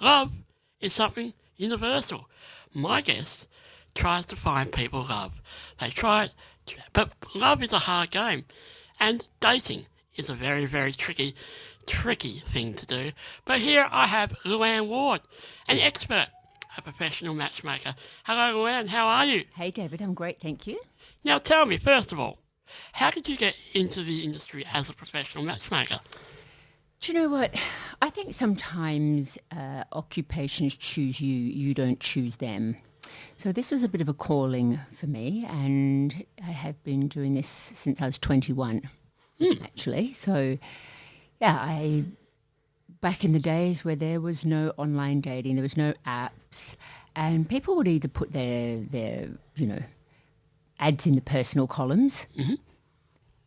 love is something universal. My guest tries to find people love. They try it, but love is a hard game, and dating is a very, very tricky thing to do. But here I have Louanne Ward, an expert, a professional matchmaker. Hello, Louanne. How are you? Hey, David. I'm great, thank you. Now tell me, first of all, how did you get into the industry as a professional matchmaker? Do you know what? I think sometimes occupations choose you, you don't choose them. So this was a bit of a calling for me, and I have been doing this since I was 21, actually. So, yeah, back in the days where there was no online dating, there was no apps, and people would either put their ads in the personal columns,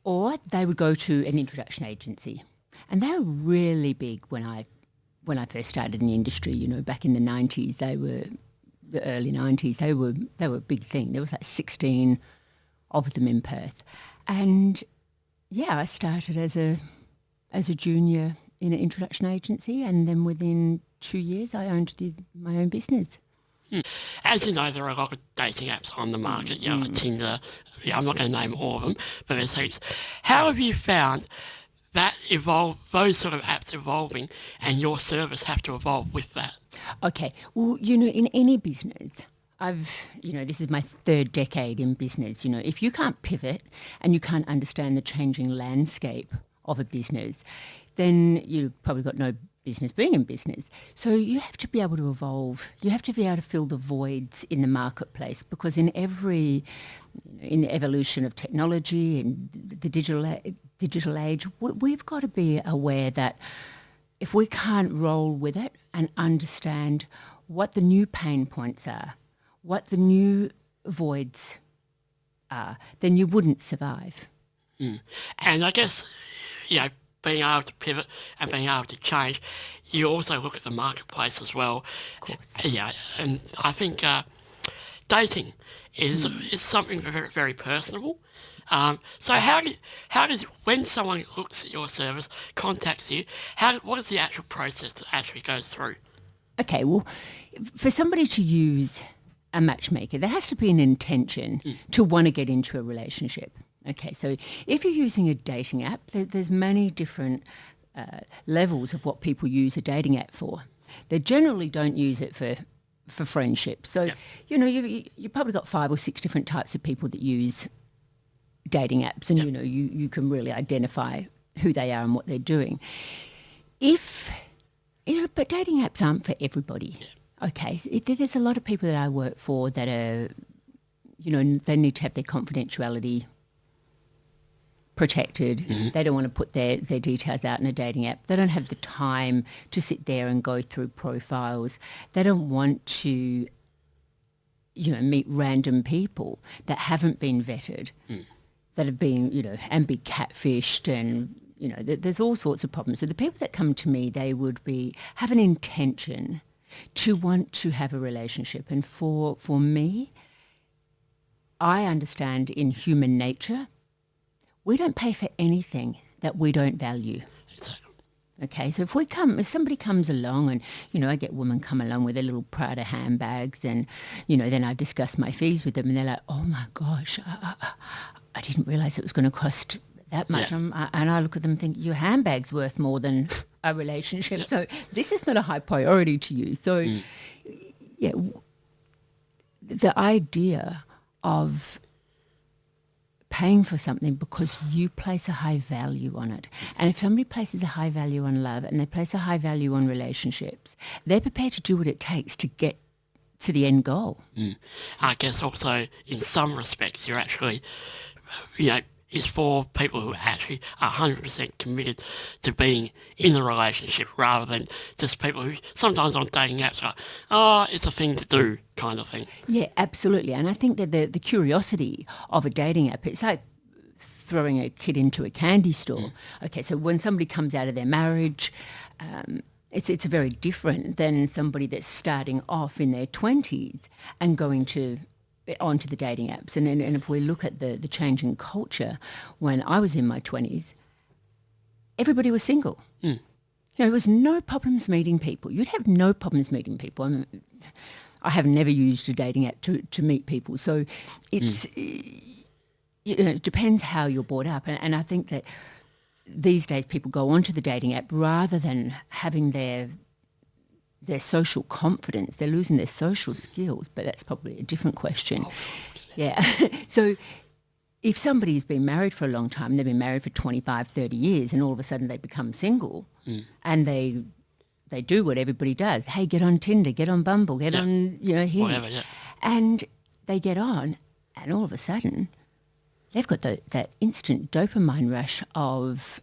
or they would go to an introduction agency. And they were really big when I first started in the industry, back in the 90s. They were the early 90s. They were a big thing. There was like 16 of them in Perth. And yeah, I started as a junior in an introduction agency, and then within 2 years I owned my own business. As you know, there are a lot of dating apps on the market, Tinder, I'm not going to name all of them, but there's heaps. How have you found that those sort of apps evolving, and your service have to evolve with that? Okay, well, in any business, this is my third decade in business. If you can't pivot and you can't understand the changing landscape of a business, then you've probably got no business being in business. So you have to be able to evolve. You have to be able to fill the voids in the marketplace, because in the evolution of technology and the digital age, we've got to be aware that if we can't roll with it and understand what the new pain points are, what the new voids are, then you wouldn't survive. And I guess, being able to pivot and being able to change, you also look at the marketplace as well. Of course. Yeah, and I think dating is something very, very personable. So how does when someone looks at your service, contacts you, what is the actual process that actually goes through? Okay, well, for somebody to use a matchmaker, there has to be an intention to want to get into a relationship. Okay, so if you're using a dating app, there's many different levels of what people use a dating app for. They generally don't use it for friendship. So, you've probably got 5 or 6 different types of people that use dating apps, and you can really identify who they are and what they're doing. But dating apps aren't for everybody. Okay, so there's a lot of people that I work for that are, they need to have their confidentiality protected. They don't want to put their details out in a dating app. They don't have the time to sit there and go through profiles. They don't want to, meet random people that haven't been vetted, that have been, and be catfished, and, there's all sorts of problems. So the people that come to me, they would have an intention to want to have a relationship. And for me, I understand in human nature, we don't pay for anything that we don't value. Exactly. Okay, so if somebody comes along and, I get women come along with their little Prada handbags, and, then I discuss my fees with them, and they're like, oh my gosh, I didn't realise it was going to cost that much. Yeah. And I look at them and think, your handbag's worth more than a relationship. So this is not a high priority to you. So, the idea of paying for something because you place a high value on it. And if somebody places a high value on love and they place a high value on relationships, they're prepared to do what it takes to get to the end goal. I guess also in some respects you're actually, is for people who actually are 100% committed to being in a relationship, rather than just people who sometimes on dating apps are, it's a thing to do kind of thing. Yeah, absolutely. And I think that the curiosity of a dating app, it's like throwing a kid into a candy store. Okay, so when somebody comes out of their marriage, it's very different than somebody that's starting off in their 20s and going onto the dating apps. And if we look at the change in culture, when I was in my 20s, everybody was single. There was no problems meeting people. You'd have no problems meeting people. I have never used a dating app to meet people. So it's, it depends how you're brought up. And I think that these days people go onto the dating app rather than having their social confidence. They're losing their social skills, but that's probably a different question. Yeah. So if somebody's been married for a long time, they've been married for 25, 30 years, and all of a sudden they become single and they do what everybody does. Hey, get on Tinder, get on Bumble, get on, Hinge. Whatever, yeah. And they get on, and all of a sudden they've got that instant dopamine rush of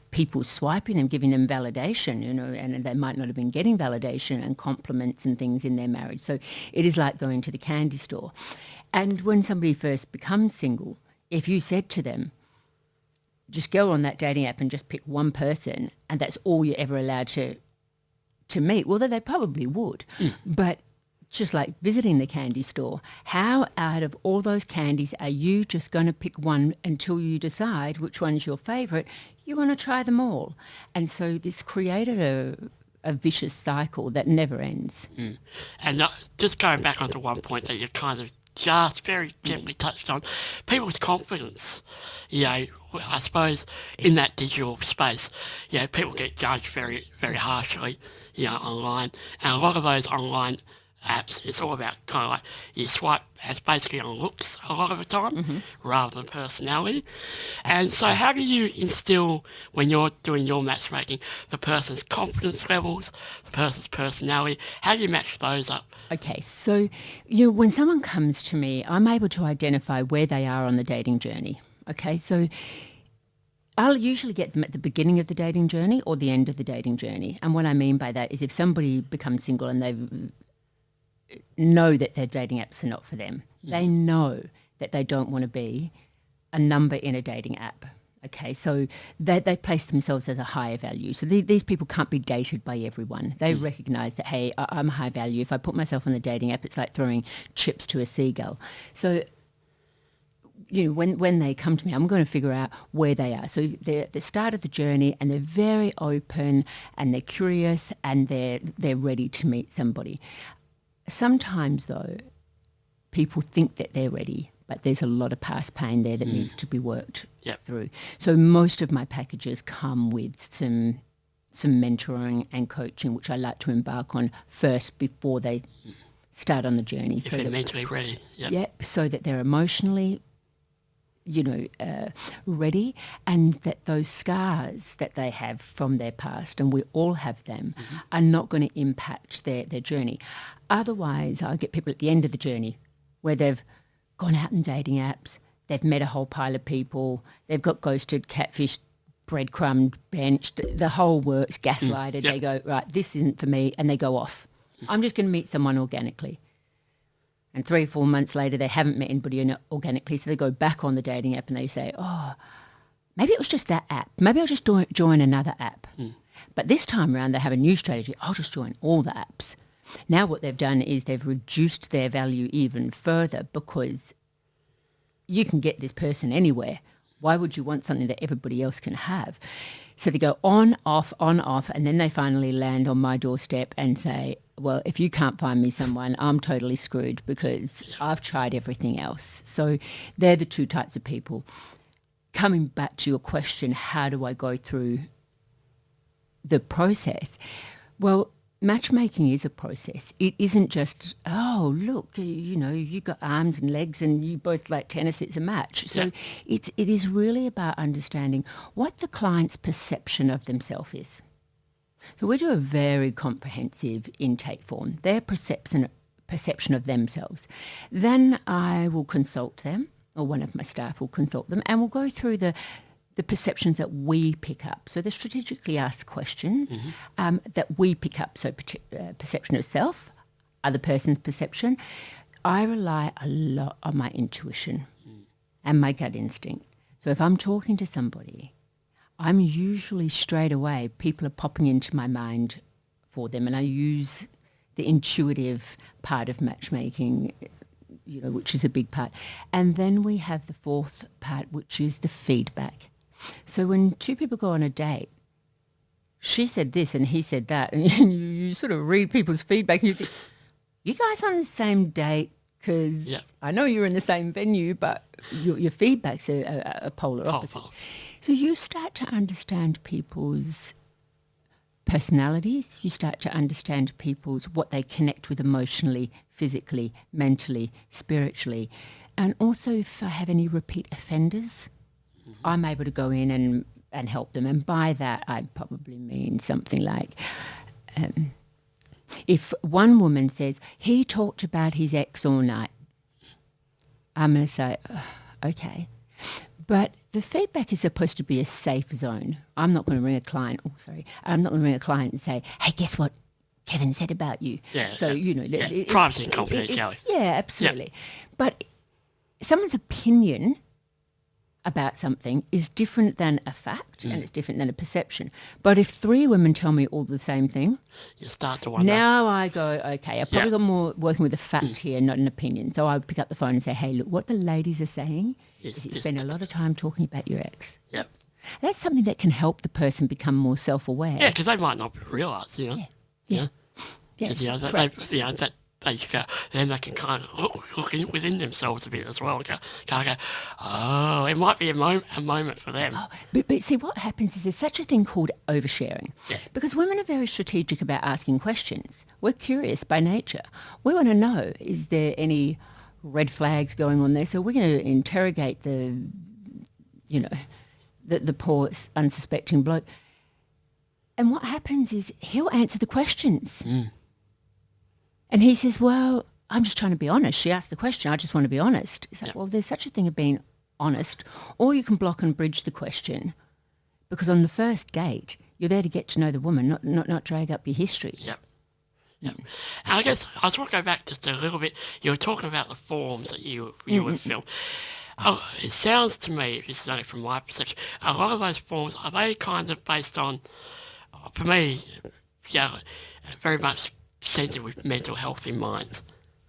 people swiping and giving them validation, and they might not have been getting validation and compliments and things in their marriage. So it is like going to the candy store. And when somebody first becomes single, if you said to them, just go on that dating app and just pick one person and that's all you're ever allowed to meet, well, they probably would. But just like visiting the candy store, how out of all those candies are you just going to pick one until you decide which one's your favourite? You want to try them all. And so this created a vicious cycle that never ends. And just going back onto one point that you kind of just very gently touched on, people's confidence. I suppose in that digital space, people get judged very, very harshly, online. And a lot of those online apps, it's all about kind of like you swipe as basically on looks a lot of the time rather than personality. And so how do you instill, when you're doing your matchmaking, the person's confidence levels, the person's personality? How do you match those up? Okay, so when someone comes to me, I'm able to identify where they are on the dating journey. Okay, so I'll usually get them at the beginning of the dating journey or the end of the dating journey. And what I mean by that is if somebody becomes single and they know that their dating apps are not for them, they know that they don't want to be a number in a dating app. Okay, so they place themselves as a higher value. So these people can't be dated by everyone. They recognise that, hey, I'm high value. If I put myself on the dating app, it's like throwing chips to a seagull. So when they come to me, I'm going to figure out where they are. So they're at the start of the journey and they're very open and they're curious and they're ready to meet somebody. Sometimes, though, people think that they're ready, but there's a lot of past pain there that needs to be worked through. So most of my packages come with some mentoring and coaching, which I like to embark on first before they start on the journey. If they're mentally ready. Yep, so that they're emotionally ready, and that those scars that they have from their past, and we all have them, are not going to impact their journey. Otherwise, I get people at the end of the journey where they've gone out on dating apps, they've met a whole pile of people, they've got ghosted, catfished, breadcrumbed, benched, the whole works, gaslighted. They go, right, this isn't for me, and they go off. I'm just going to meet someone organically. And 3 or 4 months later, they haven't met anybody organically, so they go back on the dating app and they say, oh, maybe it was just that app. Maybe I'll just join another app. But this time around, they have a new strategy. I'll just join all the apps. Now what they've done is they've reduced their value even further because you can get this person anywhere. Why would you want something that everybody else can have? So they go on, off, and then they finally land on my doorstep and say, well, if you can't find me someone, I'm totally screwed because I've tried everything else. So they're the two types of people. Coming back to your question, how do I go through the process? Well, matchmaking is a process. It isn't just, oh, look, you got arms and legs and you both like tennis, it's a match. So it is really about understanding what the client's perception of themselves is. So we do a very comprehensive intake form, their perception of themselves. Then I will consult them, or one of my staff will consult them, and we'll go through the perceptions that we pick up. So the strategically asked questions that we pick up. So perception of self, other person's perception. I rely a lot on my intuition and my gut instinct. So if I'm talking to somebody, I'm usually straight away, people are popping into my mind for them, and I use the intuitive part of matchmaking, which is a big part. And then we have the fourth part, which is the feedback. So when two people go on a date, she said this and he said that, and you sort of read people's feedback and you think, you guys on the same date? Because I know you're in the same venue, but your feedbacks are polar opposites. So you start to understand people's personalities. You start to understand what they connect with emotionally, physically, mentally, spiritually. And also if I have any repeat offenders, I'm able to go in and help them. And by that, I probably mean something like, if one woman says, he talked about his ex all night, I'm going to say, okay. But the feedback is supposed to be a safe zone. I'm not going to ring a client. I'm not going to ring a client and say, hey, guess what Kevin said about you? Yeah. So, privacy and confidentiality. Yeah, absolutely. But someone's opinion about something is different than a fact and it's different than a perception. But if three women tell me all the same thing, you start to wonder. Now I go, okay, I probably got more working with a fact here, not an opinion. So I would pick up the phone and say, hey, look, what the ladies are saying is you spend a lot of time talking about your ex. Yep. That's something that can help the person become more self-aware. Yeah, because they might not realise, Yeah. Then they can kind of look within themselves a bit as well. Oh, it might be a moment for them. Oh, but see, what happens is there's such a thing called oversharing. Yeah. Because women are very strategic about asking questions. We're curious by nature. We want to know, is there any red flags going on there? So we're going to interrogate the poor unsuspecting bloke. And what happens is he'll answer the questions. And he says, well, I'm just trying to be honest. She asked the question, I just want to be honest. It's like, well, there's such a thing of being honest, or you can block and bridge the question, because on the first date, you're there to get to know the woman, not drag up your history. Yep. And I guess I just want to go back just a little bit. You were talking about the forms that you would fill. Oh, it sounds to me, this is only from my perception, a lot of those forms, are they kind of based on, for me, very much centred with mental health in mind?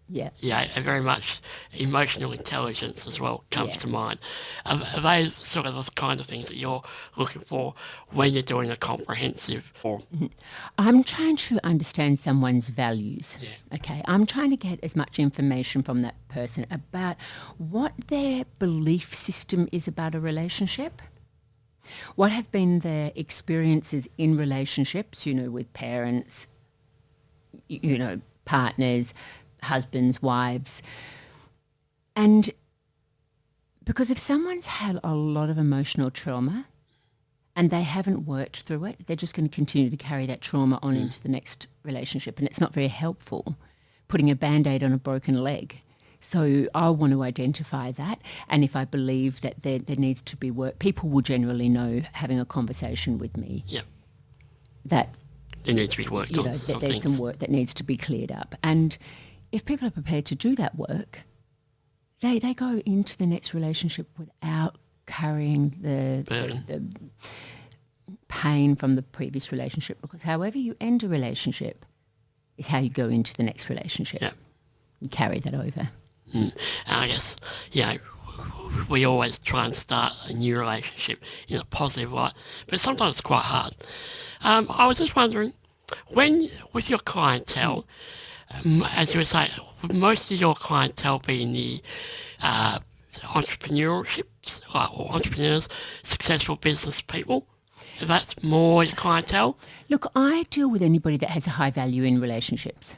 Yeah. Yeah, and very much emotional intelligence as well comes to mind. Are they sort of the kind of things that you're looking for when you're doing a comprehensive form? I'm trying to understand someone's values. Yeah. Okay. I'm trying to get as much information from that person about what their belief system is about a relationship. What have been their experiences in relationships, with parents, partners, husbands, wives. And because if someone's had a lot of emotional trauma and they haven't worked through it, they're just going to continue to carry that trauma on into the next relationship. And it's not very helpful putting a Band-Aid on a broken leg. So I want to identify that. And if I believe that there needs to be work, people will generally know, having a conversation with me, that it needs to be worked on. That there's some work that needs to be cleared up. And if people are prepared to do that work, they go into the next relationship without carrying the pain from the previous relationship, because however you end a relationship is how you go into the next relationship. Yeah. You carry that over. And I guess, we always try and start a new relationship in a positive light, but sometimes it's quite hard. I was just wondering, when with your clientele, as you were saying, would most of your clientele be in the entrepreneurships or entrepreneurs, successful business people? If that's more your clientele? Look, I deal with anybody that has a high value in relationships.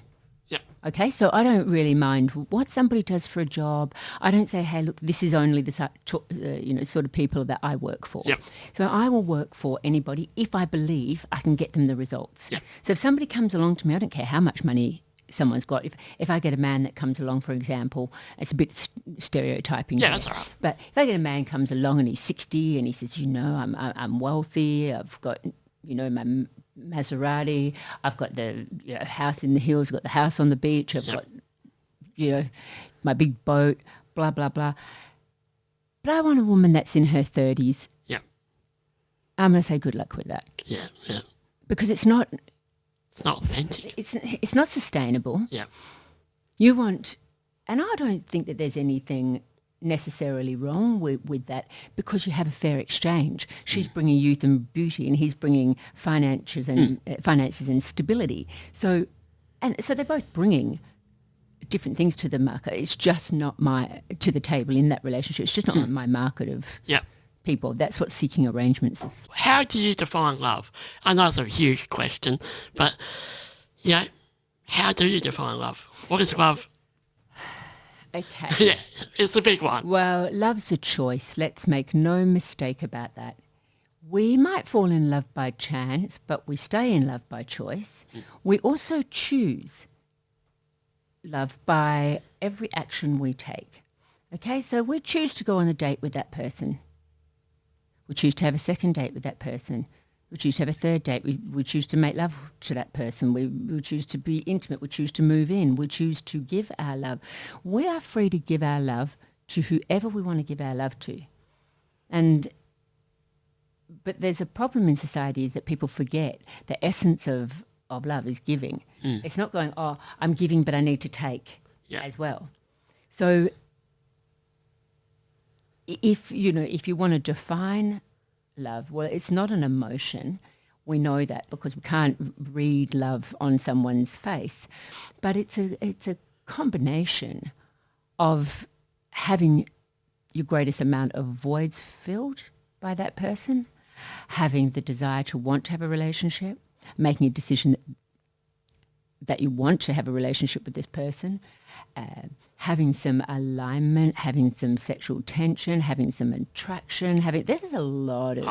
Yeah. Okay, so I don't really mind what somebody does for a job. I don't say, hey, look, this is only the sort of people that I work for. Yep. So I will work for anybody if I believe I can get them the results. Yep. So if somebody comes along to me, I don't care how much money someone's got. If I get a man that comes along, for example, it's a bit stereotyping. Yeah, that's all right. But if I get a man comes along and he's 60 and he says, I'm wealthy, I've got, my Maserati, I've got the house in the hills, I've got the house on the beach, I've got, my big boat, blah, blah, blah. But I want a woman that's in her 30s. Yeah. I'm going to say good luck with that. Yeah. Because it's not authentic. It's not sustainable. Yeah. You want, and I don't think that there's anything necessarily wrong with that, because you have a fair exchange. She's bringing youth and beauty, and he's bringing finances and stability. So they're both bringing different things to the market. It's just not to the table in that relationship. It's just not my market of people. That's what seeking arrangements is. How do you define love? I know it's a huge question, but how do you define love? What is love? Okay. Yeah, it's a big one. Well, love's a choice. Let's make no mistake about that. We might fall in love by chance, but we stay in love by choice. We also choose love by every action we take. Okay, so we choose to go on a date with that person. We choose to have a second date with that person. We choose to have a third date. We choose to make love to that person. We choose to be intimate. We choose to move in. We choose to give our love. We are free to give our love to whoever we want to give our love to. But there's a problem in society is that people forget the essence of love is giving. It's not going, I'm giving but I need to take as well. So if you want to define love, well, it's not an emotion. We know that because we can't read love on someone's face. But it's a combination of having your greatest amount of voids filled by that person, having the desire to want to have a relationship, making a decision that you want to have a relationship with this person, having some alignment, having some sexual tension, having some attraction, there's a lot of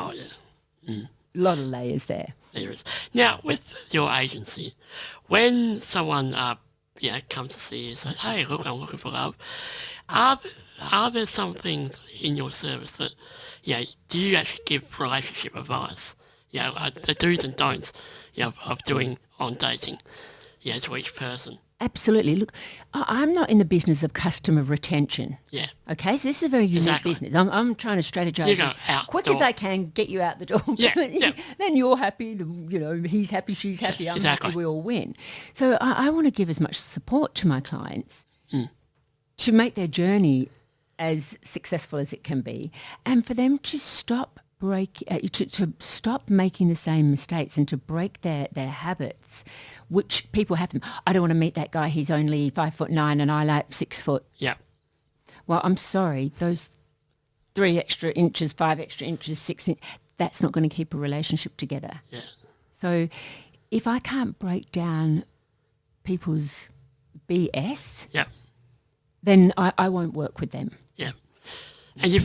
lot of layers there. There is. Now, with your agency, when someone comes to see you and says, "Hey, look, I'm looking for love," are there some things in your service that do you actually give relationship advice? The do's and don'ts of doing on dating to each person. Absolutely. Look, I'm not in the business of customer retention. Yeah. Okay, so this is a very unique business. I'm trying to strategize quick as I can, get you out the door. Yeah. Then you're happy, he's happy, she's happy, I'm happy, we all win. So I want to give as much support to my clients to make their journey as successful as it can be, and for them to stop stop making the same mistakes and to break their habits, which people have them. I don't want to meet that guy. He's only 5'9" and I like 6 foot. Yeah. Well, I'm sorry. Those 3 extra inches, 5 extra inches, 6 inches, that's not going to keep a relationship together. Yeah. So if I can't break down people's BS, then I won't work with them. Yeah. And you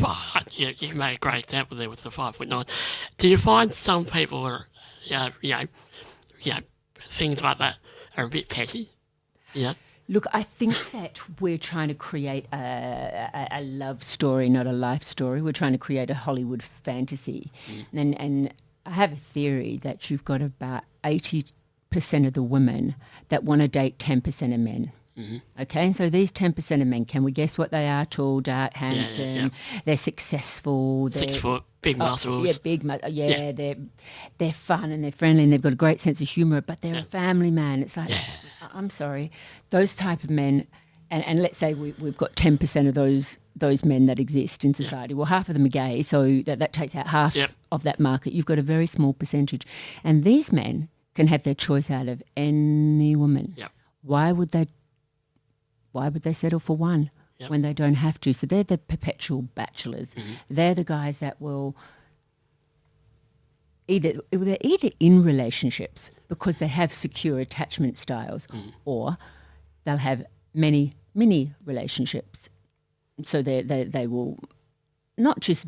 made a great example there with the 5'9". Do you find some people are, things like that are a bit petty? Yeah. Look, I think that we're trying to create a love story, not a life story. We're trying to create a Hollywood fantasy. And I have a theory that you've got about 80% of the women that want to date 10% of men. Okay, and so these 10% of men, can we guess what they are? Tall, dark, handsome, they're successful. 6 foot, big muscles. Yeah, big muscles. They're fun and they're friendly and they've got a great sense of humour, but they're a family man. It's like, I'm sorry, those type of men, and let's say we've got 10% of those men that exist in society. Well, half of them are gay, so that takes out half of that market. You've got a very small percentage. And these men can have their choice out of any woman. Why would they settle for one when they don't have to? So they're the perpetual bachelors. They're the guys that will they're either in relationships because they have secure attachment styles, or they'll have many mini relationships. So they will not just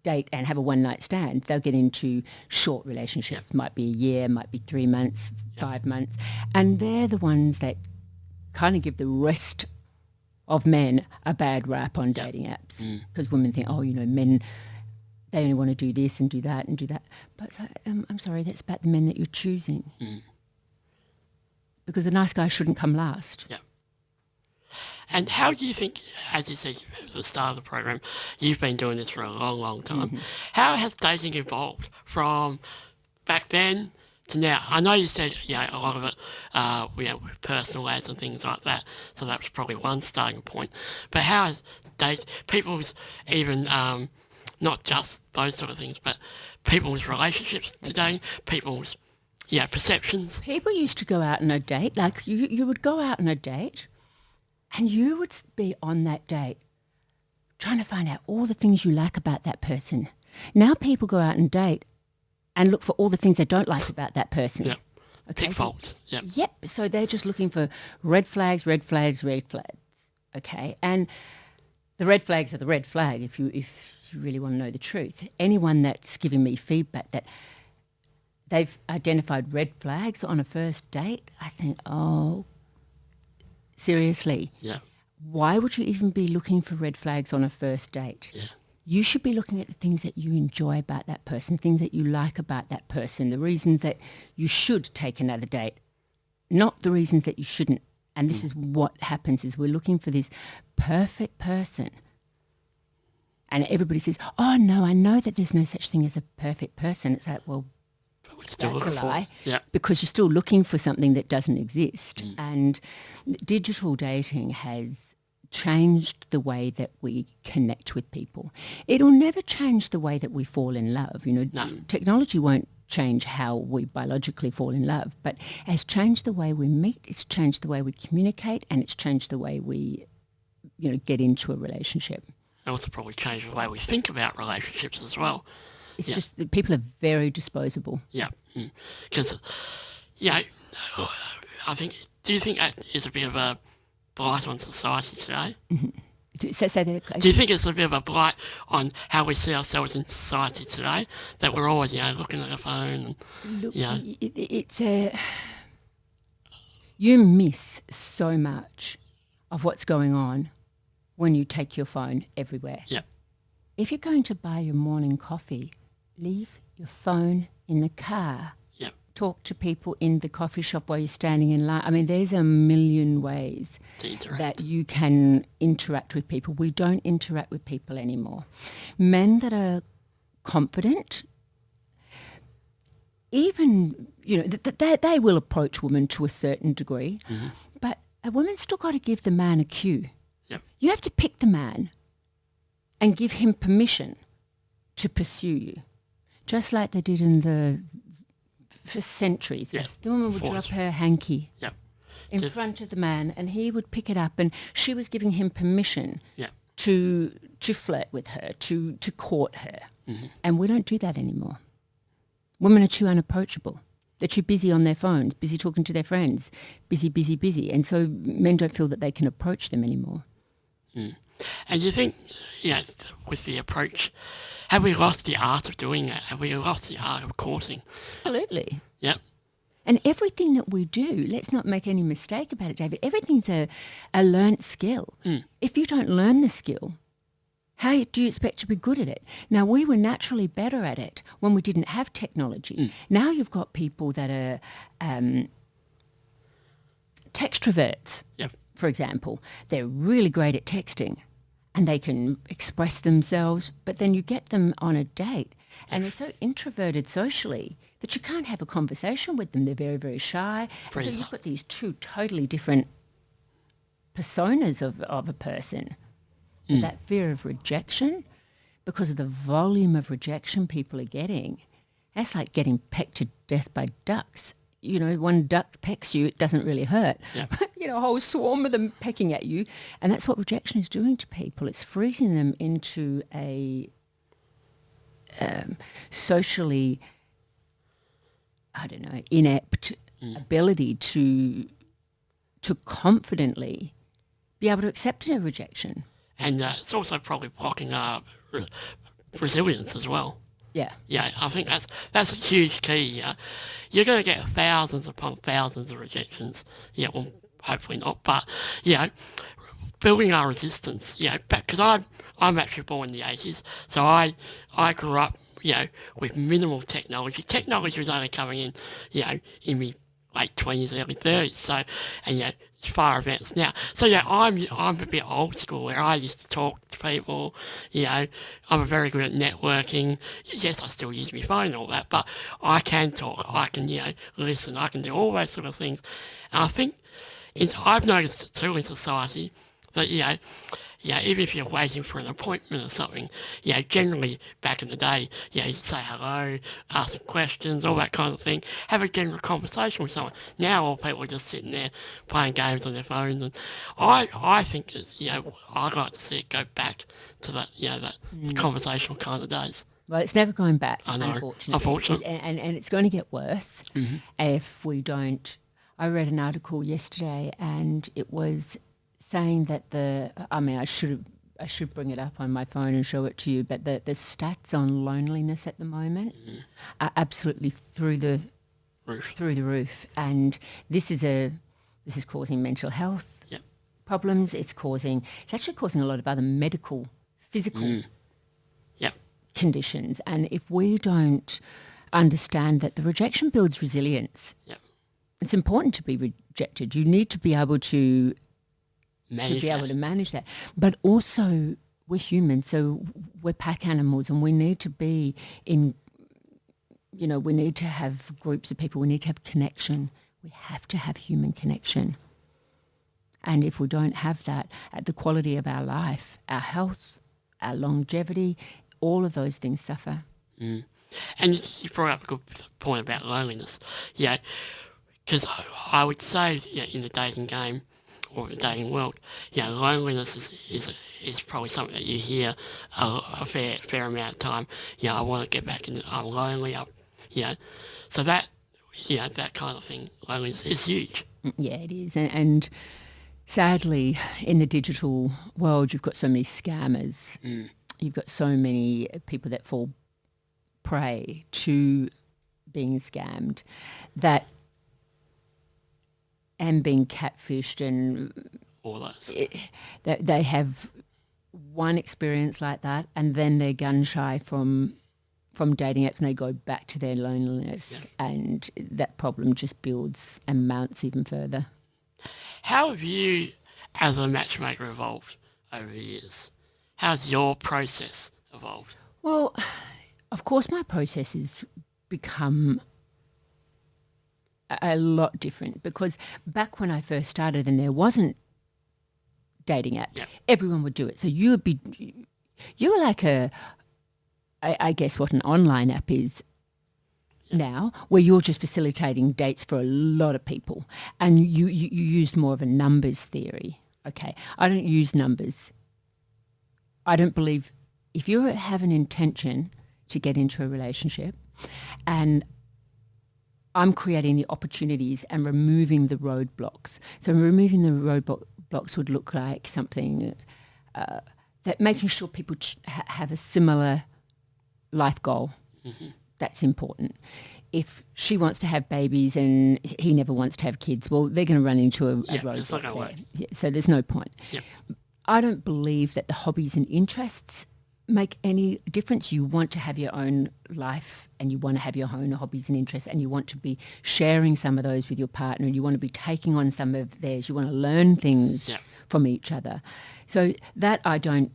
date and have a one-night stand. They'll get into short relationships. Might be a year, might be 3 months, 5 months. And they're the ones that kind of give the rest of men a bad rap on dating apps, because women think, men, they only want to do this and do that and do that. But I'm sorry, that's about the men that you're choosing. Because a nice guy shouldn't come last. Yeah. And how do you think, as you said at the start of the program, you've been doing this for a long, long time. How has dating evolved from back then to now. I know you said, a lot of it, with personal ads and things like that, so that was probably one starting point. But how has people's even, not just those sort of things, but people's relationships today, people's, perceptions? People used to go out on a date, like you would go out on a date and you would be on that date trying to find out all the things you like about that person. Now people go out and date and look for all the things they don't like about that person. Yep. Okay. Big faults. Yep. Yep. So they're just looking for red flags, red flags, red flags. Okay. And the red flags are the red flag if you really want to know the truth. Anyone that's giving me feedback that they've identified red flags on a first date, I think, oh, seriously. Yeah. Why would you even be looking for red flags on a first date? Yeah. You should be looking at the things that you enjoy about that person, things that you like about that person, the reasons that you should take another date, not the reasons that you shouldn't. And this is what happens is we're looking for this perfect person. And everybody says, oh, no, I know that there's no such thing as a perfect person. It's like, well, that's a lie, because you're still looking for something that doesn't exist. And digital dating has changed the way that we connect with people. It'll never change the way that we fall in love. No. Technology won't change how we biologically fall in love, but it has changed the way we meet, it's changed the way we communicate, and it's changed the way we, get into a relationship. It also probably changed the way we think about relationships as well. It's just that people are very disposable. Yeah. Because, I think, do you think that is a bit of a blight on society today? Mm-hmm. Say that. Do you think it's a bit of a blight on how we see ourselves in society today, that we're always, looking at our phone? And, Look, it's a... You miss so much of what's going on when you take your phone everywhere. Yeah. If you're going to buy your morning coffee, leave your phone in the car. Yeah. Talk to people in the coffee shop while you're standing in line. I mean, there's a million ways that you can interact with people. We don't interact with people anymore. Men that are confident, even, they will approach women to a certain degree, but a woman's still got to give the man a cue. Yep. You have to pick the man and give him permission to pursue you, just like they did for centuries. Yeah. The woman would drop her hanky in front of the man, and he would pick it up, and she was giving him permission to flirt with her, to court her. Mm-hmm. And we don't do that anymore. Women are too unapproachable. They're too busy on their phones, busy talking to their friends, busy. And so men don't feel that they can approach them anymore. Mm. And do you think, with the approach, have we lost the art of doing that? Have we lost the art of courting? Absolutely. Yep. And everything that we do, let's not make any mistake about it, David, everything's a learnt skill. Mm. If you don't learn the skill, how do you expect to be good at it? Now, we were naturally better at it when we didn't have technology. Mm. Now you've got people that are textroverts, for example. They're really great at texting and they can express themselves, but then you get them on a date and they're so introverted socially that you can't have a conversation with them. They're very, very shy. So you've got these two totally different personas of a person. That fear of rejection, because of the volume of rejection people are getting, that's like getting pecked to death by ducks. One duck pecks you, it doesn't really hurt. Yeah. A whole swarm of them pecking at you. And that's what rejection is doing to people. It's freezing them into a socially, inept ability to confidently be able to accept a rejection. And it's also probably blocking resilience as well. Yeah. Yeah, I think that's a huge key. You're going to get thousands upon thousands of rejections. Yeah, well, hopefully not. But, building our resistance. Because I'm actually born in the 80s, so I grew up, with minimal technology. Technology was only coming in, in my late 20s, early 30s. So, and, fire events now. So yeah, I'm a bit old school where I used to talk to people. You know, I'm very good at networking. Yes, I still use my phone and all that, but I can talk. I can listen. I can do all those sort of things. And I think I've noticed it too in society that even if you're waiting for an appointment or something, generally back in the day, you'd say hello, ask some questions, all that kind of thing, have a general conversation with someone. Now all people are just sitting there playing games on their phones, and I think I'd like to see it go back to that, that conversational kind of days. Well, it's never going back, I know, unfortunately. And it's going to get worse if we don't. I read an article yesterday, and it was saying that I should bring it up on my phone and show it to you, but the stats on loneliness at the moment are absolutely through the roof, and this is causing mental health problems. It's actually causing a lot of other medical, physical conditions, and if we don't understand that the rejection builds resilience, it's important to be rejected. You need to be able to manage that. But also, we're humans, so we're pack animals, and we need to be in, we need to have groups of people. We need to have connection. We have to have human connection. And if we don't have that, the quality of our life, our health, our longevity, all of those things suffer. And you brought up a good point about loneliness. Because I would say, in the dating game, or the dating world, loneliness is probably something that you hear a fair amount of time. I want to get back in. I'm lonely. So that that kind of thing, loneliness is huge. Yeah, it is, and sadly, in the digital world, you've got so many scammers. You've got so many people that fall prey to being scammed, and being catfished, and all that. They have one experience like that, and then they're gun shy from dating apps, and they go back to their loneliness, and that problem just builds and mounts even further. How have you, as a matchmaker, evolved over the years? How's your process evolved? Well, of course, my process has become a lot different, because back when I first started and there wasn't dating apps, everyone would do it. So you were like I guess what an online app is now, where you're just facilitating dates for a lot of people, and you use more of a numbers theory. Okay, I don't use numbers. I don't believe if you have an intention to get into a relationship, and I'm creating the opportunities and removing the roadblocks. So removing the roadblocks would look like something that making sure people have a similar life goal. That's important. If she wants to have babies and he never wants to have kids, well, they're going to run into a roadblock there. Yeah, so there's no point. I don't believe that the hobbies and interests make any difference. You want to have your own life, and you want to have your own hobbies and interests, and you want to be sharing some of those with your partner, and you want to be taking on some of theirs. You want to learn things from each other. So that I don't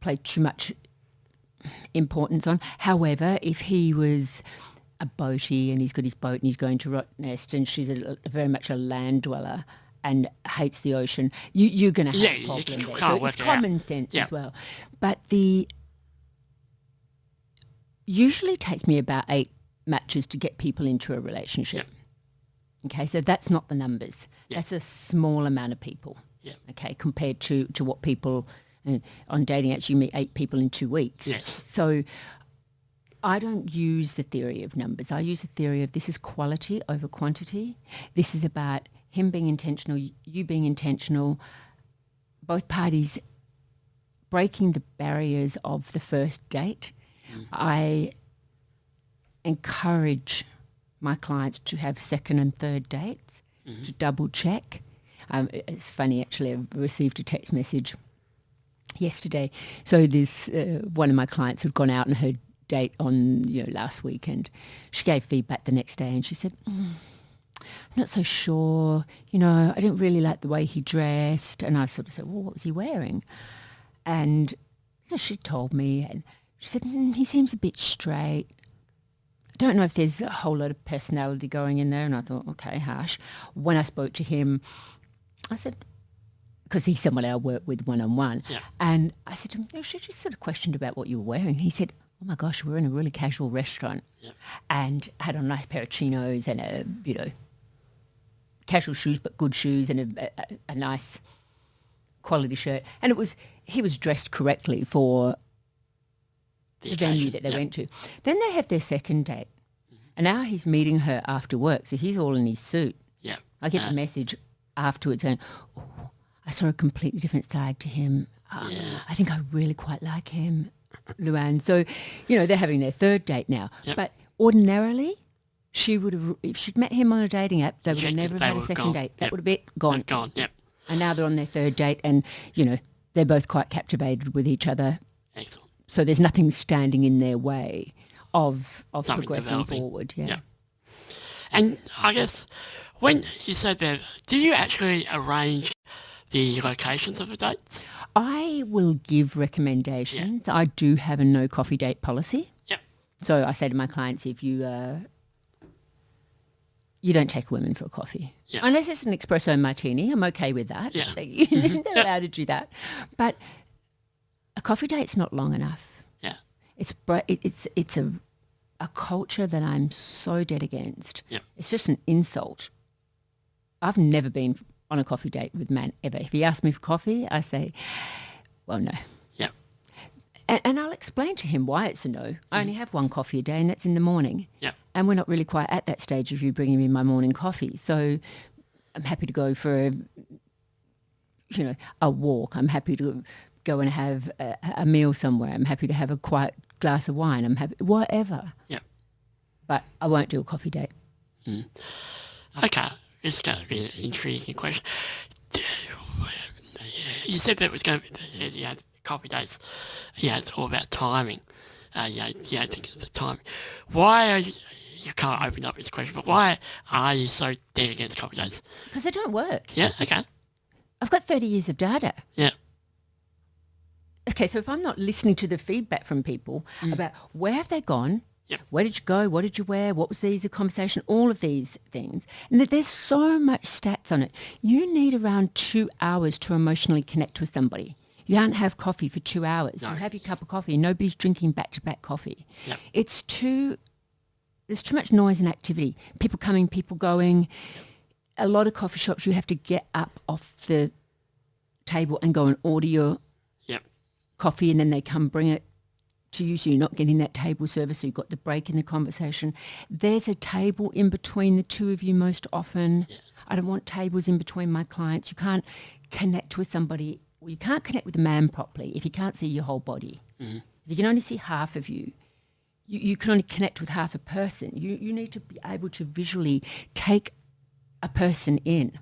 play too much importance on. However, if he was a boatie and he's got his boat and he's going to Rottnest, and she's very much a land dweller and hates the ocean, you're going to have a problem there. So it's common sense as well. But usually takes me about 8 matches to get people into a relationship. Okay, so that's not the numbers. That's a small amount of people. Okay, compared to what people on dating apps, you meet 8 people in 2 weeks. So I don't use the theory of numbers. I use the theory of this is quality over quantity. This is about him being intentional, you being intentional, both parties breaking the barriers of the first date. I encourage my clients to have second and third dates, to double check. It's funny, actually, I received a text message yesterday. So this one of my clients had gone out on her date on last weekend. She gave feedback the next day, and she said, not so sure. You know, I didn't really like the way he dressed. And I sort of said, well, what was he wearing? And so she told me, and she said, he seems a bit straight. I don't know if there's a whole lot of personality going in there. And I thought, okay, harsh. When I spoke to him, I said, because he's someone I work with one-on-one. Yeah. And I said to him, she just sort of questioned about what you were wearing. He said, oh my gosh, we're in a really casual restaurant. Yeah. And had on a nice pair of chinos and a, you know, casual shoes, but good shoes, and a nice quality shirt. And he was dressed correctly for the venue that they went to. Then they have their second date. And now he's meeting her after work. So he's all in his suit. Yeah. I get the message afterwards saying, oh, I saw a completely different side to him. I think I really quite like him, Louanne. So, you know, they're having their third date now. Yep. But ordinarily, she would have, if she'd met him on a dating app, they would have never had a second date. That would have been gone. Gone, yep. And now they're on their third date and, you know, they're both quite captivated with each other. Excellent. So there's nothing standing in their way of Something progressing developing. forward. Yeah. Yep. And I guess when you said that, do you actually arrange the locations of the dates? I will give recommendations. I do have a no coffee date policy. Yep. So I say to my clients, if you don't take women for a coffee. Yeah. Unless it's an espresso martini, I'm okay with that. Yeah. They're allowed to do that. But a coffee date's not long enough. Yeah. It's a culture that I'm so dead against. Yep. It's just an insult. I've never been on a coffee date with a man ever. If he asks me for coffee, I say, well, no. Yep. And I'll explain to him why it's a no. I only have one coffee a day, and that's in the morning. Yep. And we're not really quite at that stage of you bringing me my morning coffee. So I'm happy to go for a walk. I'm happy to go and have a meal somewhere. I'm happy to have a quiet glass of wine. I'm happy, whatever. Yep. But I won't do a coffee date. Mm. Okay. This is going to be an intriguing question. You said that it was going to be, coffee dates. It's all about timing. Think of the time. Why are you can't open up this question, but why are you so dead against coffee dates? Because they don't work. Yeah, okay. I've got 30 years of data. Yeah. Okay, so if I'm not listening to the feedback from people about where have they gone, where did you go, what did you wear, what was the easy conversation, all of these things, and that there's so much stats on it. You need around 2 hours to emotionally connect with somebody. You can't have coffee for 2 hours. No. You have your cup of coffee. Nobody's drinking back-to-back coffee. Yep. There's too much noise and activity. People coming, people going. Yep. A lot of coffee shops, you have to get up off the table and go and order your coffee, and then they come bring it to you, so you're not getting that table service, so you've got the break in the conversation. There's a table in between the two of you most often. Yeah. I don't want tables in between my clients. You can't connect with somebody. Well, you can't connect with a man properly if you can't see your whole body. Mm-hmm. If you can only see half of you, you can only connect with half a person. You need to be able to visually take a person in.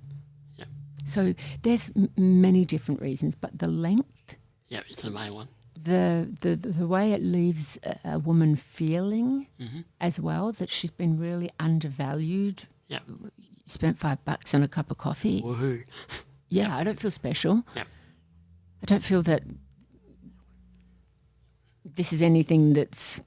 Yeah. So there's many different reasons, but the length. Yeah, it's the main one. The way it leaves a woman feeling as well, that she's been really undervalued. Yeah. Spent $5 on a cup of coffee. Woohoo. Yeah, I don't feel special. Yeah. I don't feel that this is anything that's,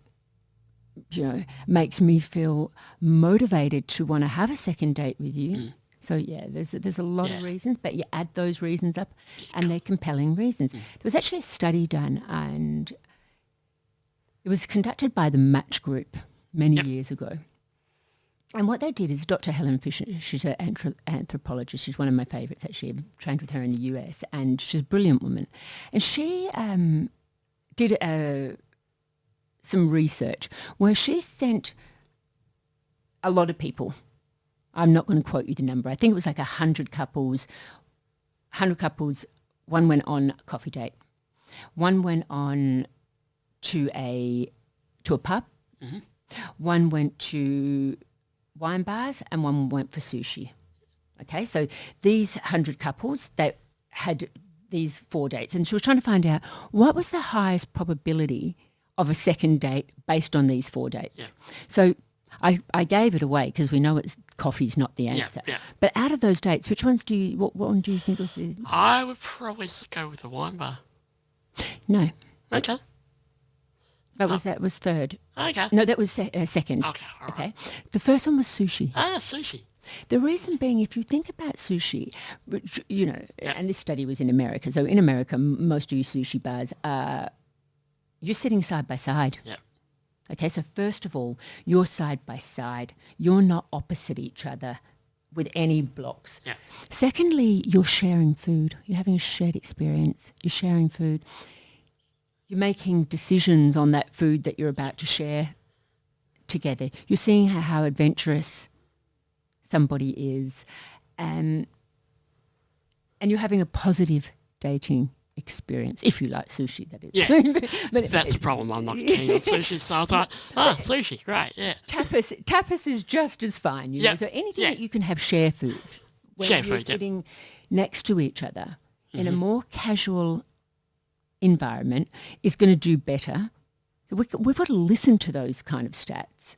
makes me feel motivated to want to have a second date with you. Mm. So, there's a lot of reasons, but you add those reasons up and they're compelling reasons. There was actually a study done, and it was conducted by the Match Group many years ago. And what they did is Dr. Helen Fisher, she's an anthropologist. She's one of my favourites, actually. I trained with her in the US, and she's a brilliant woman. And she did some research where she sent a lot of people. I'm not going to quote you the number. I think it was like 100 couples. 100 couples, one went on a coffee date. One went on to a pub. Mm-hmm. One went to wine bars, and one went for sushi. Okay, so these 100 couples, they had these 4 dates, and she was trying to find out what was the highest probability of a second date based on these 4 dates. Yeah. So I gave it away because we know coffee's not the answer. Yeah. But out of those dates, which ones what one do you think was the... I would probably go with the wine bar. No. Okay. That was third. Okay. No, that was second. Okay, all right. Okay. The first one was sushi. Sushi. The reason being, if you think about sushi, which, and this study was in America. So in America, most of your sushi bars you're sitting side by side. Yeah. Okay, so first of all, you're side by side. You're not opposite each other with any blocks. Yeah. Secondly, you're sharing food. You're having a shared experience. You're sharing food. You're making decisions on that food that you're about to share together. You're seeing how adventurous somebody is, and you're having a positive dating experience, if you like sushi, that is. Yeah, but that's the problem. I'm not keen on sushi, so I was like, sushi, great, yeah. Tapas is just as fine, you know. So anything that you can have share food, when you're sitting next to each other in a more casual environment, is going to do better. So we've got to listen to those kind of stats.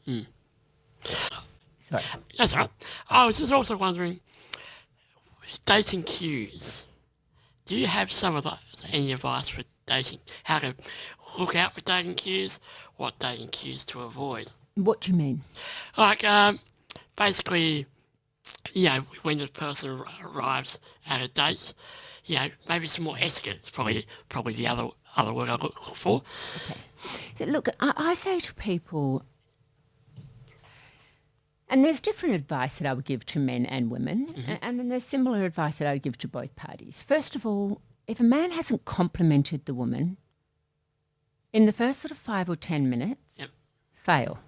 Sorry. That's right. I was just also wondering, dating cues. Do you have any advice for dating? How to look out for dating cues? What dating cues to avoid? What do you mean? Like, basically, when the person arrives at a date, maybe some more etiquette is probably the other word I look for. Okay. So look, I say to people, and there's different advice that I would give to men and women, and then there's similar advice that I would give to both parties. First of all, if a man hasn't complimented the woman in the first sort of 5 or 10 minutes, fail.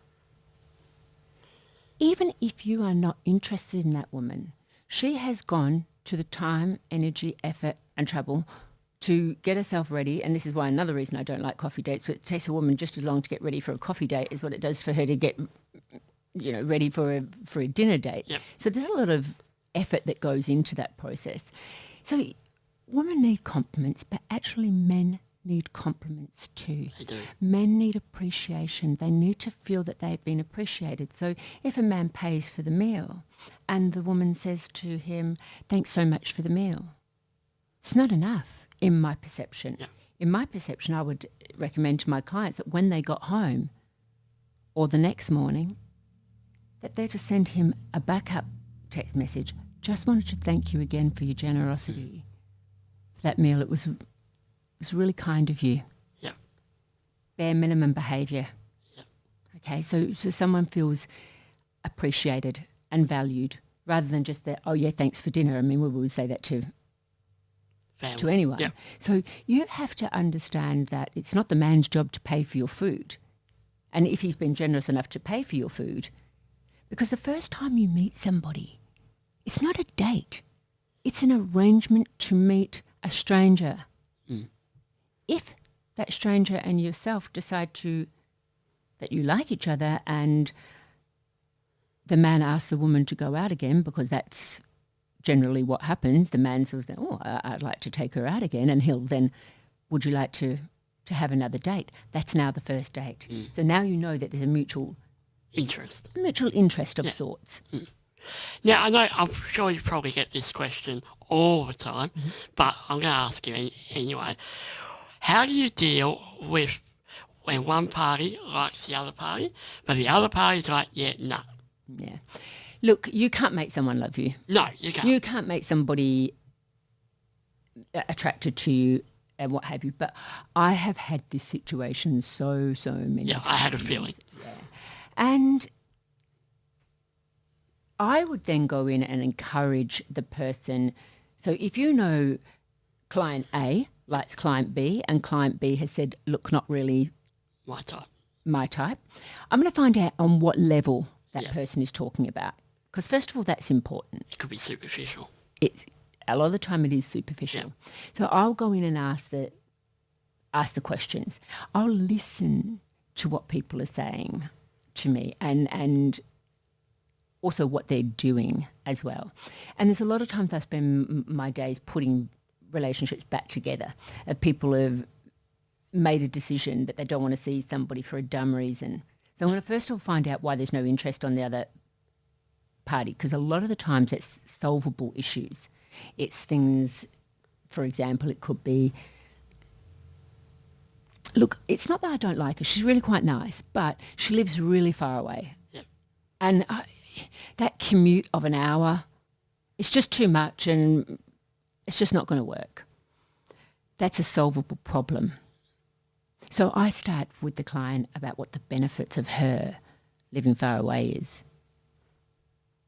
Even if you are not interested in that woman, she has gone to the time, energy, effort and trouble to get herself ready, and this is why another reason I don't like coffee dates, but it takes a woman just as long to get ready for a coffee date as what it does for her to get ready for a dinner date. Yep. So there's a lot of effort that goes into that process. So women need compliments, but actually men need compliments too. They do. Men need appreciation. They need to feel that they've been appreciated. So if a man pays for the meal and the woman says to him, "Thanks so much for the meal," it's not enough in my perception. Yep. In my perception, I would recommend to my clients that when they got home or the next morning, that they're to send him a backup text message. Just wanted to thank you again for your generosity for that meal. It was really kind of you. Yeah. Bare minimum behaviour. Yeah. Okay, so someone feels appreciated and valued rather than just that, "Oh yeah, thanks for dinner." I mean, we would say that to anyone. Yeah. So you have to understand that it's not the man's job to pay for your food. And if he's been generous enough to pay for your food, because the first time you meet somebody, it's not a date. It's an arrangement to meet a stranger. If that stranger and yourself decide that you like each other and the man asks the woman to go out again, because that's generally what happens, the man says, "Oh, I'd like to take her out again," and he'll then, "Would you like to have another date?" That's now the first date. So now you know that there's a mutual interest of sorts. Now, I'm sure you probably get this question all the time, but I'm going to ask you anyway. How do you deal with when one party likes the other party, but the other party's like, no? Yeah. Look, you can't make someone love you. No, you can't. You can't make somebody attracted to you and what have you. But I have had this situation so many times. I had a feeling. Yeah. And I would then go in and encourage the person. So if you know client A likes client B and client B has said, "Look, not really My type. I'm going to find out on what level that person is talking about. Because first of all, that's important. It could be superficial. A lot of the time it is superficial. Yeah. So I'll go in and ask the questions. I'll listen to what people are saying to me and also what they're doing as well. And there's a lot of times I spend my days putting relationships back together. People have made a decision that they don't want to see somebody for a dumb reason. So I'm going to first of all find out why there's no interest on the other party, because a lot of the times it's solvable issues. It's things, for example, it could be, look, it's not that I don't like her. She's really quite nice, but she lives really far away. Yep. And that commute of an hour, it's just too much and it's just not going to work. That's a solvable problem. So I start with the client about what the benefits of her living far away is.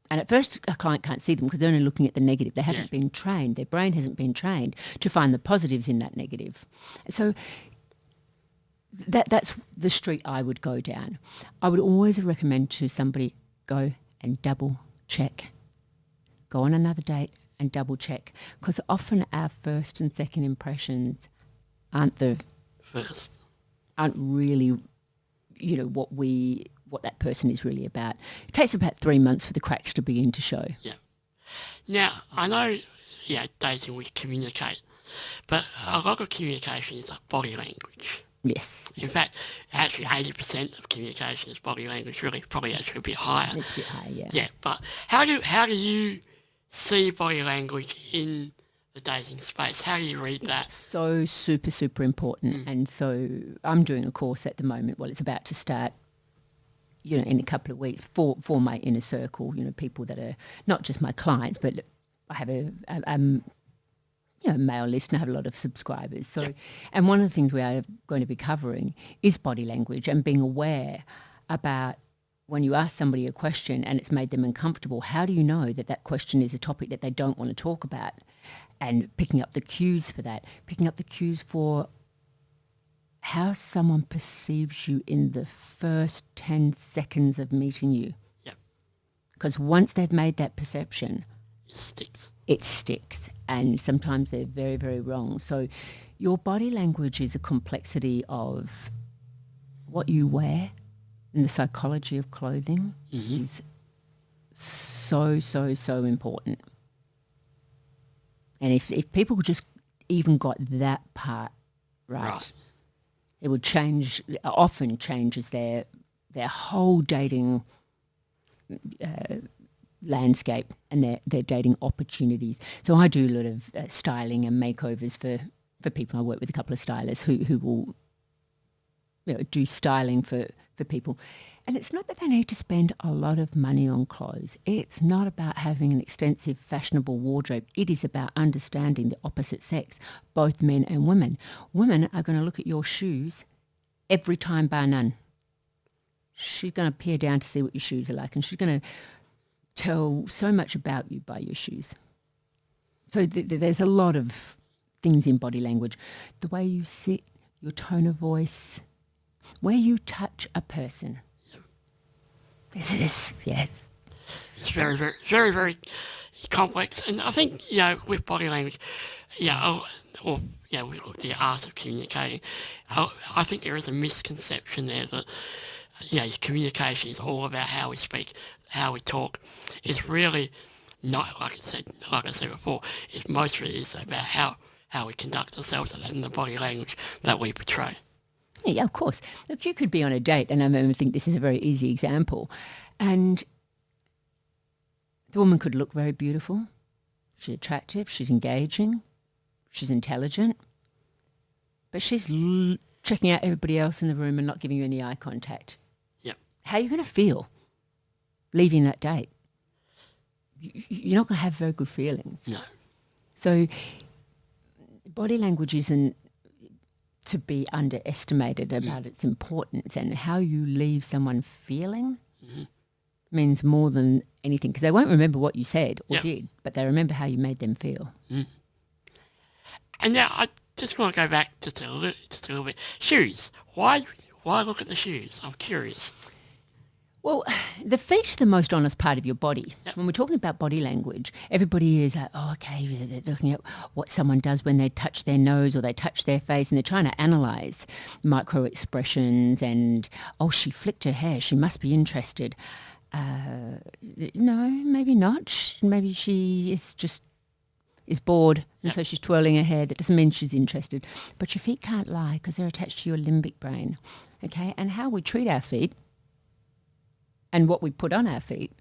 And at first a client can't see them because they're only looking at the negative. They haven't been trained. Their brain hasn't been trained to find the positives in that negative. So that's the street I would go down. I would always recommend to somebody, go and double check. Go on another date and double check, because often our first and second impressions aren't really, what that person is really about. It takes about 3 months for the cracks to begin to show. Yeah. Now, I know, dating we communicate, but a lot of communication is body language. Yes. In fact, actually 80% of communication is body language, really, probably actually a bit higher. It's a bit higher, yeah. Yeah, but how do you see body language in the dating space? How do you read that? It's so super, super important. And so I'm doing a course at the moment. Well, it's about to start, in a couple of weeks for my inner circle, people that are not just my clients, but I have a mail list and I have a lot of subscribers. So, and one of the things we are going to be covering is body language and being aware about when you ask somebody a question and it's made them uncomfortable, how do you know that that question is a topic that they don't want to talk about? And picking up the cues for that, picking up the cues for how someone perceives you in the first 10 seconds of meeting you. Yeah. Because once they've made that perception, it sticks. And sometimes they're very, very wrong. So your body language is a complexity of what you wear, and the psychology of clothing is so, so, so important. And if people just even got that part right, it would often changes their whole dating landscape and their dating opportunities. So I do a lot of styling and makeovers for people. I work with a couple of stylists who will do styling for people. And it's not that they need to spend a lot of money on clothes. It's not about having an extensive fashionable wardrobe. It is about understanding the opposite sex, both men and women. Women are going to look at your shoes every time bar none. She's going to peer down to see what your shoes are like, and she's going to tell so much about you by your shoes. So there's a lot of things in body language. The way you sit, your tone of voice, where you touch a person. This, yes. It's very, very, very, very complex. And I think, with body language, with the art of communicating, I think there is a misconception there that, communication is all about how we speak, how we talk. It's really not, like I said before, most of it is about how we conduct ourselves and the body language that we portray. Yeah, of course. Look, you could be on a date, and I think this is a very easy example, and the woman could look very beautiful, she's attractive, she's engaging, she's intelligent, but she's checking out everybody else in the room and not giving you any eye contact. Yeah. How are you going to feel leaving that date? You're not going to have very good feelings. No. So body language isn't to be underestimated about its importance, and how you leave someone feeling means more than anything, because they won't remember what you said or did, but they remember how you made them feel. And now I just want to go back just a little bit. Shoes. Why look at the shoes? I'm curious. Well, the feet's the most honest part of your body. Yep. When we're talking about body language, everybody is like, they're looking at what someone does when they touch their nose or they touch their face, and they're trying to analyse micro expressions and, she flicked her hair, she must be interested. No, maybe not. Maybe she is bored, and so she's twirling her hair. That doesn't mean she's interested. But your feet can't lie, because they're attached to your limbic brain. Okay, and how we treat our feet and what we put on our feet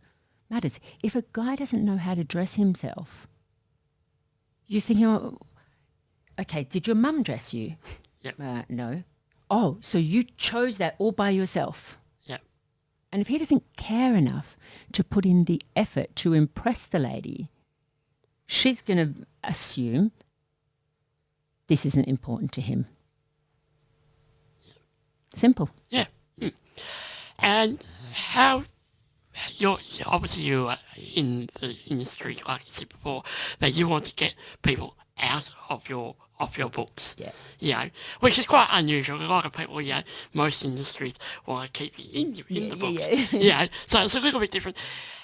matters. If a guy doesn't know how to dress himself, you think, oh, okay, did your mum dress you? Yep. No. Oh, so you chose that all by yourself. Yep. And if he doesn't care enough to put in the effort to impress the lady, she's going to assume this isn't important to him. Simple. Yeah. And how you are in the industry, like I said before, that you want to get people out of your books. Yeah. You know, which is quite unusual. A lot of people, most industries want to keep you in the books. Yeah. So it's a little bit different.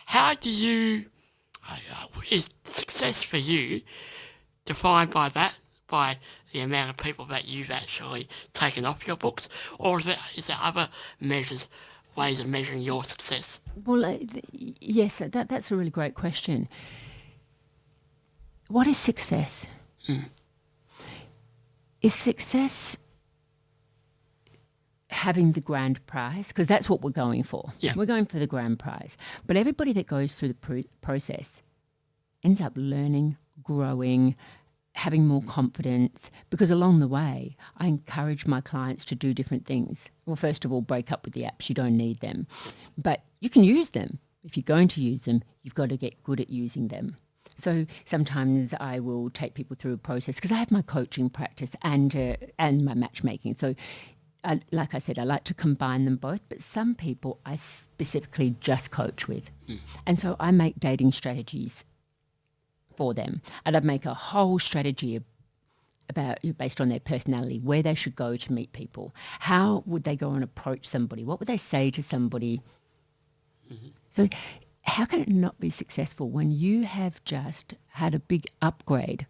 How do you, is success for you defined by that, by the amount of people that you've actually taken off your books, or is there other ways of measuring your success? Well, yes, that's a really great question. What is success? Is success having the grand prize? Because that's what we're going for. Yeah. We're going for the grand prize. But everybody that goes through the process ends up learning, growing, having more confidence, because along the way, I encourage my clients to do different things. Well, first of all, break up with the apps. You don't need them. But you can use them. If you're going to use them, you've got to get good at using them. So sometimes I will take people through a process, because I have my coaching practice and my matchmaking. So like I said, I like to combine them both, but some people I specifically just coach with. And so I make dating strategies for them, and I'd make a whole strategy based on their personality, where they should go to meet people, how would they go and approach somebody, what would they say to somebody. So how can it not be successful when you have just had a big upgrade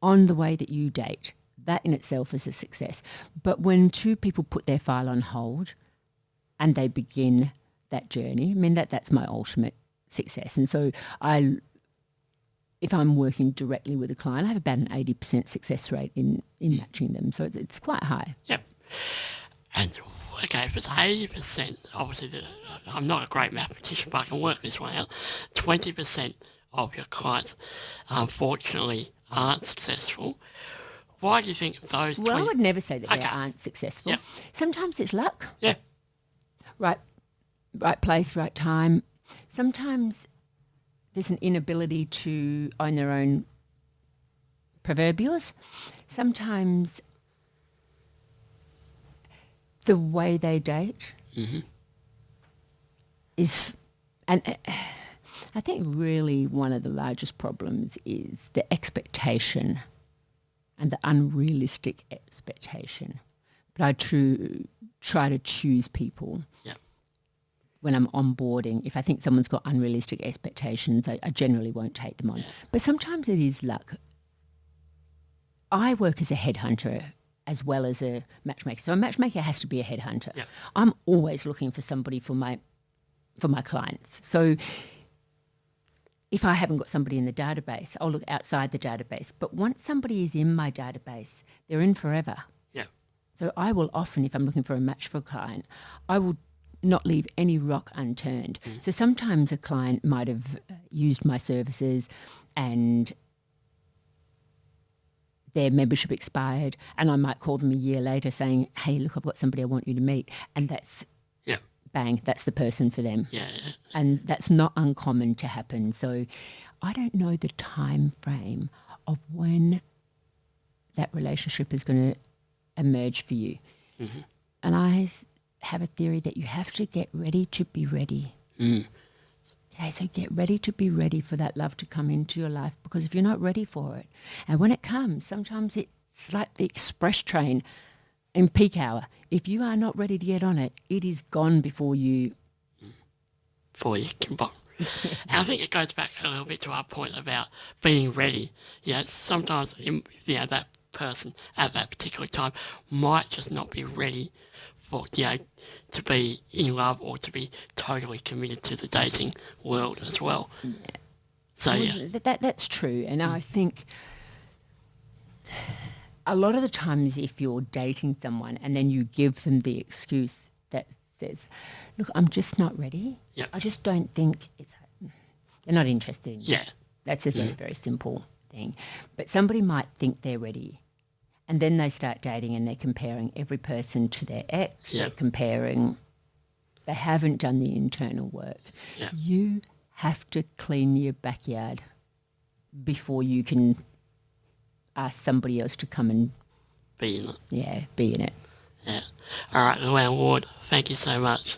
on the way that you date? That in itself is a success. But when two people put their file on hold and they begin that journey, I mean, that's my ultimate success. And so if I'm working directly with a client, I have about an 80% success rate in matching them. So it's quite high. Yep. And, okay, if it's 80%, obviously I'm not a great mathematician, but I can work this one out. 20% of your clients, unfortunately, aren't successful. Why do you think those 20... Well, I would never say that they aren't successful. Yep. Sometimes it's luck. Yeah. Right place, right time. Sometimes there's an inability to own their own proverbials. Sometimes the way they date is... And I think really one of the largest problems is the expectation and the unrealistic expectation. But I try to choose people when I'm onboarding. If I think someone's got unrealistic expectations, I generally won't take them on. But sometimes it is luck. I work as a headhunter as well as a matchmaker. So a matchmaker has to be a headhunter. Yeah. I'm always looking for somebody for my clients. So if I haven't got somebody in the database, I'll look outside the database. But once somebody is in my database, they're in forever. Yeah. So I will often, if I'm looking for a match for a client, I will not leave any rock unturned. So sometimes a client might have used my services and their membership expired, and I might call them a year later saying, hey, look, I've got somebody I want you to meet. And that's... bang, that's the person for them. Yeah. And that's not uncommon to happen. So I don't know the time frame of when that relationship is going to emerge for you. And I have a theory that you have to get ready to be ready. Okay, so get ready to be ready for that love to come into your life, because if you're not ready for it, and when it comes, sometimes it's like the express train in peak hour. If you are not ready to get on it, it is gone before you can buy. And I think it goes back a little bit to our point about being ready. Sometimes that person at that particular time might just not be ready for to be in love or to be totally committed to the dating world as well. So that's true, and I think a lot of the times if you're dating someone and then you give them the excuse that says, look, I'm just not ready. Yeah. I just don't think they're not interested in you. Yeah. That's a very, very simple thing. But somebody might think they're ready. And then they start dating and they're comparing every person to their ex. Yeah. They're comparing, they haven't done the internal work. Yeah. You have to clean your backyard before you can ask somebody else to come and Be in it. be in it. Yeah. All right, Louanne Ward, thank you so much.